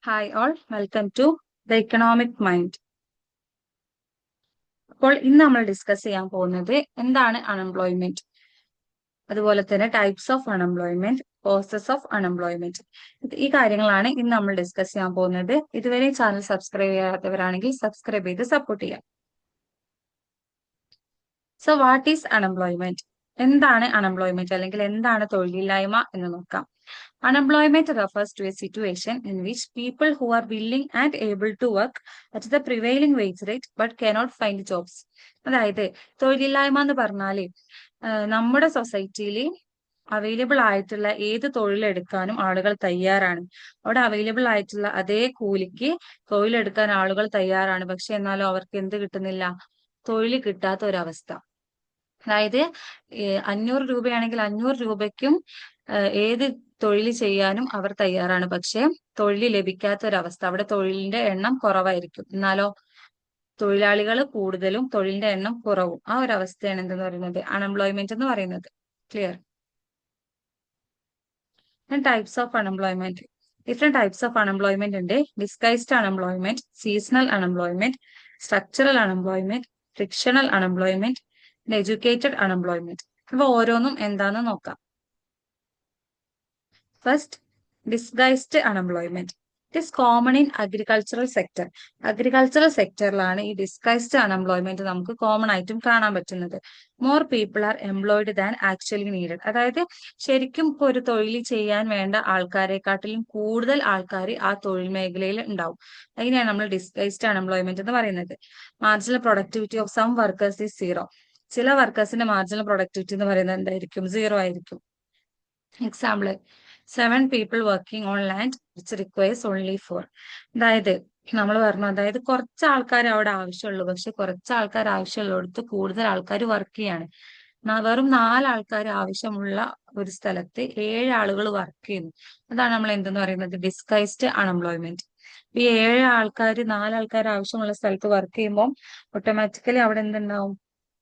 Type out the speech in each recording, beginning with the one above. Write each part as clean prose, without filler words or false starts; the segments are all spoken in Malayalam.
Hi all welcome to the economic mind. അപ്പോൾ ഇന്ന് നമ്മൾ ഡിസ്കസ് ചെയ്യാൻ പോകുന്നത് എന്താണ് അൺഎംപ്ലോയ്മെന്റ്, അതുപോലെ തന്നെ types of unemployment, causes of unemployment. ഈ കാര്യങ്ങളാണ് ഇന്ന് നമ്മൾ ഡിസ്കസ് ചെയ്യാൻ പോകുന്നത്. ഇതുവരെ ചാനൽ സബ്സ്ക്രൈബ് ചെയ്യാത്തവരാണെങ്കിൽ സബ്സ്ക്രൈബ് ചെയ്ത് സപ്പോർട്ട് ചെയ്യാം. So what is unemployment? എന്താണ് അൺഎംപ്ലോയ്മെന്റ് അല്ലെങ്കിൽ എന്താണ് തൊഴിലില്ലായ്മ എന്ന് നോക്കാം. Unemployment refers to a situation in which people who are willing and able to work at the prevailing wage rate but cannot find jobs. അതായത് തൊഴിലില്ലായ്മ എന്ന് പറഞ്ഞാല് നമ്മുടെ സൊസൈറ്റിയിൽ അവൈലബിൾ ആയിട്ടുള്ള ഏത് തൊഴിലെടുക്കാനും ആളുകൾ തയ്യാറാണ്. അവിടെ അവൈലബിൾ ആയിട്ടുള്ള അതേ കൂലിക്ക് തൊഴിലെടുക്കാൻ ആളുകൾ തയ്യാറാണ്. പക്ഷെ എന്നാലും അവർക്ക് എന്ത് കിട്ടുന്നില്ല? തൊഴിൽ കിട്ടാത്ത ഒരവസ്ഥ. അതായത് 500 രൂപയാണെങ്കിൽ 500 രൂപയ്ക്കും ഏത് തൊഴിൽ ചെയ്യാനും അവർ തയ്യാറാണ്. പക്ഷെ തൊഴിൽ ലഭിക്കാത്ത ഒരവസ്ഥ. അവിടെ തൊഴിലിന്റെ എണ്ണം കുറവായിരിക്കും, എന്നാലോ തൊഴിലാളികൾ കൂടുതലും തൊഴിലിന്റെ എണ്ണം കുറവും. ആ ഒരു അവസ്ഥയാണ് എന്തെന്ന് പറയുന്നത് അൺഎംപ്ലോയ്മെന്റ് എന്ന് പറയുന്നത്. Clear? Types of unemployment. Different types of unemployment ഉണ്ട്. Disguised unemployment, seasonal unemployment, structural unemployment, frictional unemployment, educated unemployment. അപ്പൊ ഓരോന്നും എന്താന്ന് നോക്കാം. First, disguised unemployment. It is common in agricultural sector. Agricultural സെക്ടറിലാണ് ഈ ഡിസ്ഗൈസ്ഡ് അൺഎംപ്ലോയ്മെന്റ് നമുക്ക് കോമൺ ആയിട്ടും കാണാൻ പറ്റുന്നത്. More people are employed than actually needed. അതായത് ശരിക്കും ഇപ്പൊ ഒരു തൊഴിൽ ചെയ്യാൻ വേണ്ട ആൾക്കാരെക്കാട്ടിലും കൂടുതൽ ആൾക്കാർ ആ തൊഴിൽ മേഖലയിൽ ഉണ്ടാവും. അതിനെയാണ് നമ്മൾ ഡിസ്ഗൈസ്ഡ് അൺഎംപ്ലോയ്മെന്റ് എന്ന് പറയുന്നത്. Marginal productivity of some workers is zero. ചില വർക്കേഴ്സിന്റെ മാർജിനൽ പ്രൊഡക്ടിവിറ്റി എന്ന് പറയുന്നത് എന്തായിരിക്കും? സീറോ ആയിരിക്കും. Example, 7 people working on land which requires only 4. അതായത് നമ്മൾ പറഞ്ഞു, അതായത് കുറച്ച് ആൾക്കാർ അവിടെ ആവശ്യമുള്ളൂ, പക്ഷെ കുറച്ച് ആൾക്കാർ ആവശ്യമുള്ളിടത്ത് കൂടുതൽ ആൾക്കാർ വർക്ക് ചെയ്യാണ്. വെറും 4 ആൾക്കാർ ആവശ്യമുള്ള ഒരു സ്ഥലത്ത് 7 ആളുകൾ വർക്ക് ചെയ്യുന്നു. അതാണ് നമ്മൾ എന്തെന്ന് പറയുന്നത്? Disguised unemployment. ഈ 4 ആൾക്കാർ ആവശ്യമുള്ള സ്ഥലത്ത് വർക്ക് ചെയ്യുമ്പോൾ ഓട്ടോമാറ്റിക്കലി അവിടെ എന്തുണ്ടാവും?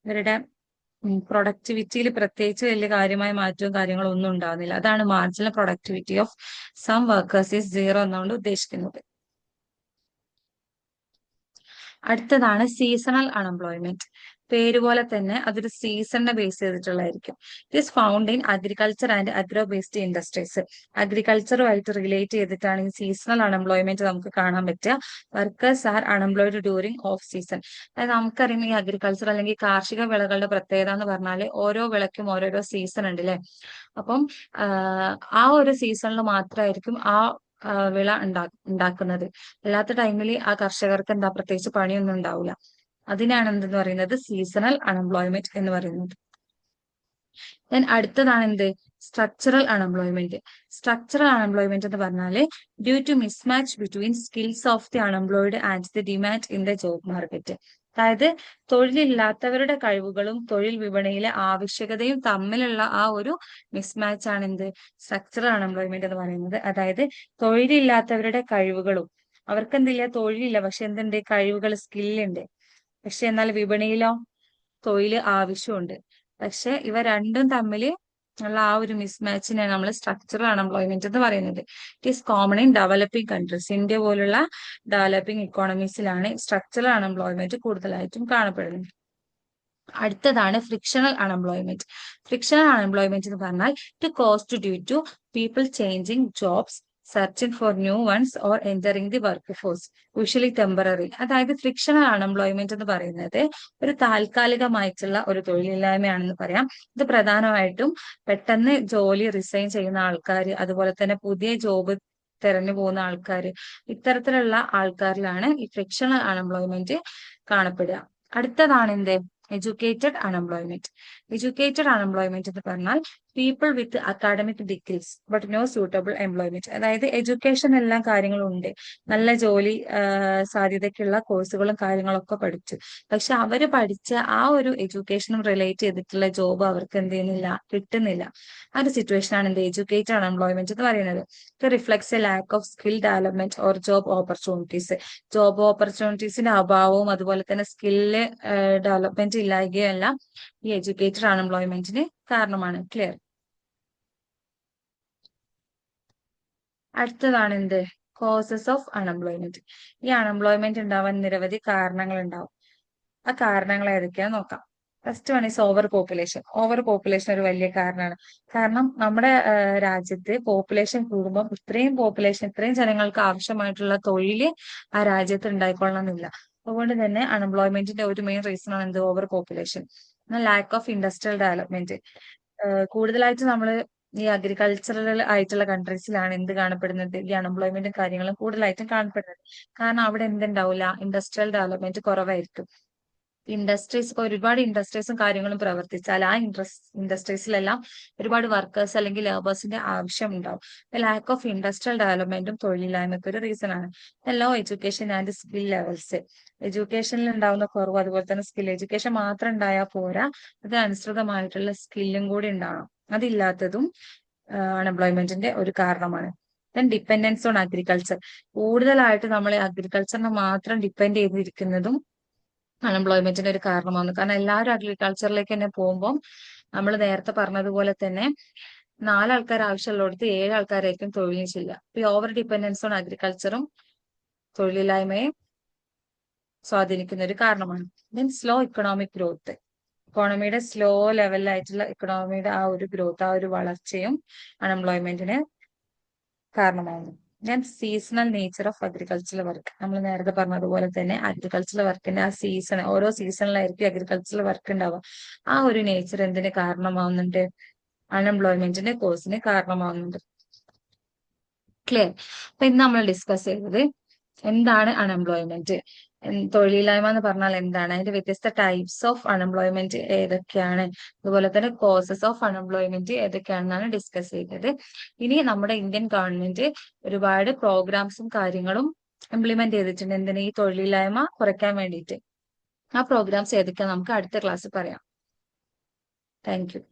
ഇവരുടെ പ്രൊഡക്ടിവിറ്റിയിൽ പ്രത്യേകിച്ച് വലിയ കാര്യമായ മാറ്റവും കാര്യങ്ങളും ഒന്നും ഉണ്ടാകുന്നില്ല. അതാണ് marginal productivity of some workers is zero എന്നുകൊണ്ട് ഉദ്ദേശിക്കുന്നത്. അടുത്തതാണ് സീസണൽ അൺഎംപ്ലോയ്മെന്റ്. പേര് പോലെ തന്നെ അതൊരു സീസണിനെ ബേസ് ചെയ്തിട്ടുള്ളതായിരിക്കും. It is found in agriculture and agro based industries. അഗ്രികൾച്ചറുമായിട്ട് റിലേറ്റ് ചെയ്തിട്ടാണ് ഈ സീസണൽ അൺഎംപ്ലോയ്മെന്റ് നമുക്ക് കാണാൻ പറ്റുക. Workers are unemployed during off season. അതായത് നമുക്കറിയാം, ഈ അഗ്രികൾച്ചർ അല്ലെങ്കിൽ കാർഷിക വിളകളുടെ പ്രത്യേകത എന്ന് പറഞ്ഞാൽ ഓരോ വിളയ്ക്കും ഓരോരോ സീസൺ ഉണ്ട് അല്ലെ. അപ്പം ആ ഒരു സീസണിൽ മാത്രമായിരിക്കും ആ വിള ഉണ്ടാക്കുന്നത്. അല്ലാത്ത ടൈമിൽ ആ കർഷകർക്ക് എന്താ പ്രത്യേകിച്ച് പണിയൊന്നും ഉണ്ടാവില്ല. അതിനാണ് എന്തെന്ന് പറയുന്നത്? സീസണൽ അൺഎംപ്ലോയ്മെന്റ് എന്ന് പറയുന്നത്. ദെൻ അടുത്തതാണ് എന്ത്? Structural unemployment. സ്ട്രക്ചറൽ അൺഎംപ്ലോയ്മെന്റ് എന്ന് പറഞ്ഞാല് due to mismatch between skills of the unemployed and the demand in the job market. അതായത് തൊഴിലില്ലാത്തവരുടെ കഴിവുകളും തൊഴിൽ വിപണിയിലെ ആവശ്യകതയും തമ്മിലുള്ള ആ ഒരു മിസ്മാച്ച് ആണ് എന്ത്? സ്ട്രക്ചറൽ അൺഎംപ്ലോയ്മെന്റ് എന്ന് പറയുന്നത്. അതായത് തൊഴിലില്ലാത്തവരുടെ കഴിവുകളും, അവർക്ക് എന്തില്ല? തൊഴിലില്ല, പക്ഷെ എന്തുണ്ട്? കഴിവുകൾ, സ്കില്ലുണ്ട്. പക്ഷെ എന്നാൽ വിപണിയിലോ തൊഴിൽ ആവശ്യമുണ്ട്. പക്ഷെ ഇവ രണ്ടും തമ്മിൽ ഉള്ള ആ ഒരു മിസ്മാച്ചിനെയാണ് നമ്മൾ സ്ട്രക്ചറൽ അൺഎംപ്ലോയ്മെന്റ് എന്ന് പറയുന്നത്. It is common in developing countries. India പോലുള്ള ഡെവലപ്പിംഗ് ഇക്കോണമീസിലാണ് സ്ട്രക്ചറൽ അൺഎംപ്ലോയ്മെന്റ് കൂടുതലായിട്ടും കാണപ്പെടുന്നത്. അടുത്തതാണ് ഫ്രിക്ഷണൽ അൺഎംപ്ലോയ്മെന്റ്. ഫ്രിക്ഷണൽ അൺഎംപ്ലോയ്മെന്റ് എന്ന് പറഞ്ഞാൽ to cost due to people changing jobs, searching for new ones or entering the work force, usually temporary. അതായത് ഫ്രിക്ഷണൽ അൺഎംപ്ലോയ്മെന്റ് എന്ന് പറയുന്നത് ഒരു താൽക്കാലികമായിട്ടുള്ള ഒരു തൊഴിലില്ലായ്മയാണെന്ന് പറയാം. ഇത് പ്രധാനമായിട്ടും പെട്ടെന്ന് ജോലി റിസൈൻ ചെയ്യുന്ന ആൾക്കാർ, അതുപോലെ തന്നെ പുതിയ ജോബ് തെരഞ്ഞു പോകുന്ന ആൾക്കാർ, ഇത്തരത്തിലുള്ള ആൾക്കാരിലാണ് ഈ ഫ്രിക്ഷണൽ അൺഎംപ്ലോയ്മെന്റ് കാണപ്പെടുക. അടുത്തതാണ് എന്ത്? Educated unemployment. എഡ്യൂക്കേറ്റഡ് അൺഎംപ്ലോയ്മെന്റ് എന്ന് പറഞ്ഞാൽ people with academic degrees but no suitable employment. അതായത് എഡ്യൂക്കേഷൻ എല്ലാ കാര്യങ്ങളും ഉണ്ട്, നല്ല ജോലി സാധ്യതയ്ക്കുള്ള കോഴ്സുകളും കാര്യങ്ങളൊക്കെ പഠിച്ചു, പക്ഷെ അവര് പഠിച്ച ആ ഒരു എഡ്യൂക്കേഷനും റിലേറ്റ് ചെയ്തിട്ടുള്ള ജോബ് അവർക്ക് എന്ത് ചെയ്യുന്നില്ല? കിട്ടുന്നില്ല. ആ ഒരു സിറ്റുവേഷൻ ആണ് എന്ത്? എഡ്യൂക്കേറ്റഡ് അൺഎംപ്ലോയ്മെന്റ് എന്ന് പറയുന്നത്. It reflects a lack of skill development or job opportunities. Job ഓപ്പർച്യൂണിറ്റീസിന്റെ അഭാവവും അതുപോലെ തന്നെ സ്കില്ല് ഡെവലപ്മെന്റ് ഇല്ലായ്കയും എല്ലാം ഈ എഡ്യൂക്കേറ്റഡ് അൺഎംപ്ലോയ്മെന്റിന് കാരണമാണ്. ക്ലിയർ? അടുത്തതാണ് എന്ത്? Causes of unemployment. ഈ അൺഎംപ്ലോയ്മെന്റ് ഉണ്ടാവാൻ നിരവധി കാരണങ്ങൾ ഉണ്ടാവും. ആ കാരണങ്ങൾ ഏതൊക്കെയാന്ന് നോക്കാം. First one is over population. Over population ഒരു വലിയ കാരണമാണ്. കാരണം നമ്മുടെ രാജ്യത്ത് പോപ്പുലേഷൻ കൂടുമ്പോൾ ഇത്രയും ജനങ്ങൾക്ക് ആവശ്യമായിട്ടുള്ള തൊഴില് ആ രാജ്യത്ത് ഉണ്ടായിക്കൊള്ളണമെന്നില്ല. അതുകൊണ്ട് തന്നെ അൺഎംപ്ലോയ്മെന്റിന്റെ ഒരു മെയിൻ റീസൺ ആണ് എന്ത്? Over population. Lakh of industrial development. കൂടുതലായിട്ട് നമ്മൾ ഈ അഗ്രികൾച്ചറൽ ആയിട്ടുള്ള കൺട്രീസിലാണ് എന്ത് കാണപ്പെടുന്നത്? ഈ അൺഎംപ്ലോയ്മെന്റും കാര്യങ്ങളും കൂടുതലായിട്ടും കാണപ്പെടുന്നത്. കാരണം അവിടെ എന്തുണ്ടാവില്ല? ഇൻഡസ്ട്രിയൽ ഡെവലപ്മെന്റ് കുറവായിരിക്കും. ഒരുപാട് ഇൻഡസ്ട്രീസും കാര്യങ്ങളും പ്രവർത്തിച്ചാൽ ആ ഇൻഡസ്ട്രീസിലെല്ലാം ഒരുപാട് വർക്കേഴ്സ് അല്ലെങ്കിൽ ലേബേഴ്സിന്റെ ആവശ്യം ഉണ്ടാവും. ലാക്ക് ഓഫ് ഇൻഡസ്ട്രിയൽ ഡെവലപ്മെന്റും തൊഴിലില്ലായ്മയ്ക്ക് ഒരു റീസൺ ആണ്. Low education and skill levels. എഡ്യൂക്കേഷനിൽ ഉണ്ടാവുന്ന കുറവ്, അതുപോലെ തന്നെ എഡ്യൂക്കേഷൻ മാത്രം ഉണ്ടായാൽ പോരാ, അതിനനുസൃതമായിട്ടുള്ള സ്കില്ലും കൂടി ഉണ്ടാവണം. അതില്ലാത്തതും അൺഎംപ്ലോയ്മെന്റിന്റെ ഒരു കാരണമാണ്. Then dependence on agriculture. കൂടുതലായിട്ട് നമ്മൾ അഗ്രികൾച്ചറിനെ മാത്രം ഡിപ്പെൻഡ് ചെയ്തിരിക്കുന്നതും അൺഎംപ്ലോയ്മെന്റിന്റെ ഒരു കാരണമാണ്. കാരണം എല്ലാവരും അഗ്രികൾച്ചറിലേക്ക് തന്നെ പോകുമ്പോൾ നമ്മൾ നേരത്തെ പറഞ്ഞതുപോലെ തന്നെ 4 ആൾക്കാർ ആവശ്യമുള്ളിടത്ത് 7 ആൾക്കാരായിരിക്കും തൊഴിലിന് ചെയ്യുക. ഈ ഓവർ ഡിപ്പെൻഡൻസ് ഓൺ അഗ്രികൾച്ചറും തൊഴിലില്ലായ്മയെ സ്വാധീനിക്കുന്ന ഒരു കാരണമാണ്. Then slow economic growth. ഇക്കോണമിയുടെ സ്ലോ ലെവലിലായിട്ടുള്ള ഇക്കണോമിയുടെ ആ ഒരു ഗ്രോത്ത്, ആ ഒരു വളർച്ചയും അൺഎംപ്ലോയ്മെന്റിന് കാരണമാകുന്നു. ഞാൻ seasonal nature of agricultural work. നമ്മൾ നേരത്തെ പറഞ്ഞതുപോലെ തന്നെ അഗ്രികൾച്ചറൽ വർക്കിന്റെ ആ സീസൺ, ഓരോ സീസണിലായിരിക്കും അഗ്രികൾച്ചറൽ വർക്ക് ഉണ്ടാവുക. ആ ഒരു നേച്ചർ എന്തിന് കാരണമാവുന്നുണ്ട്? അൺഎംപ്ലോയ്മെന്റിന്റെ കോസിന് കാരണമാവുന്നുണ്ട്. ക്ലിയർ? അപ്പൊ ഇന്ന് നമ്മൾ ഡിസ്കസ് ചെയ്തത് എന്താണ് അൺഎംപ്ലോയ്മെന്റ്, തൊഴിലില്ലായ്മ എന്ന് പറഞ്ഞാൽ എന്താണ്, അതിന്റെ വ്യത്യസ്ത ടൈപ്സ് ഓഫ് അൺഎംപ്ലോയ്മെന്റ് ഏതൊക്കെയാണ്, അതുപോലെ തന്നെ കോസസ് ഓഫ് അൺഎംപ്ലോയ്മെന്റ് ഏതൊക്കെയാണെന്നാണ് ഡിസ്കസ് ചെയ്തത്. ഇനി നമ്മുടെ ഇന്ത്യൻ ഗവൺമെന്റ് ഒരുപാട് പ്രോഗ്രാംസും കാര്യങ്ങളും ഇംപ്ലിമെന്റ് ചെയ്തിട്ടുണ്ട്. എന്തിന്? ഈ തൊഴിലില്ലായ്മ കുറയ്ക്കാൻ വേണ്ടിയിട്ട്. ആ പ്രോഗ്രാംസ് ഏതൊക്കെയാണ് നമുക്ക് അടുത്ത ക്ലാസ്സിൽ പറയാം. Thank you.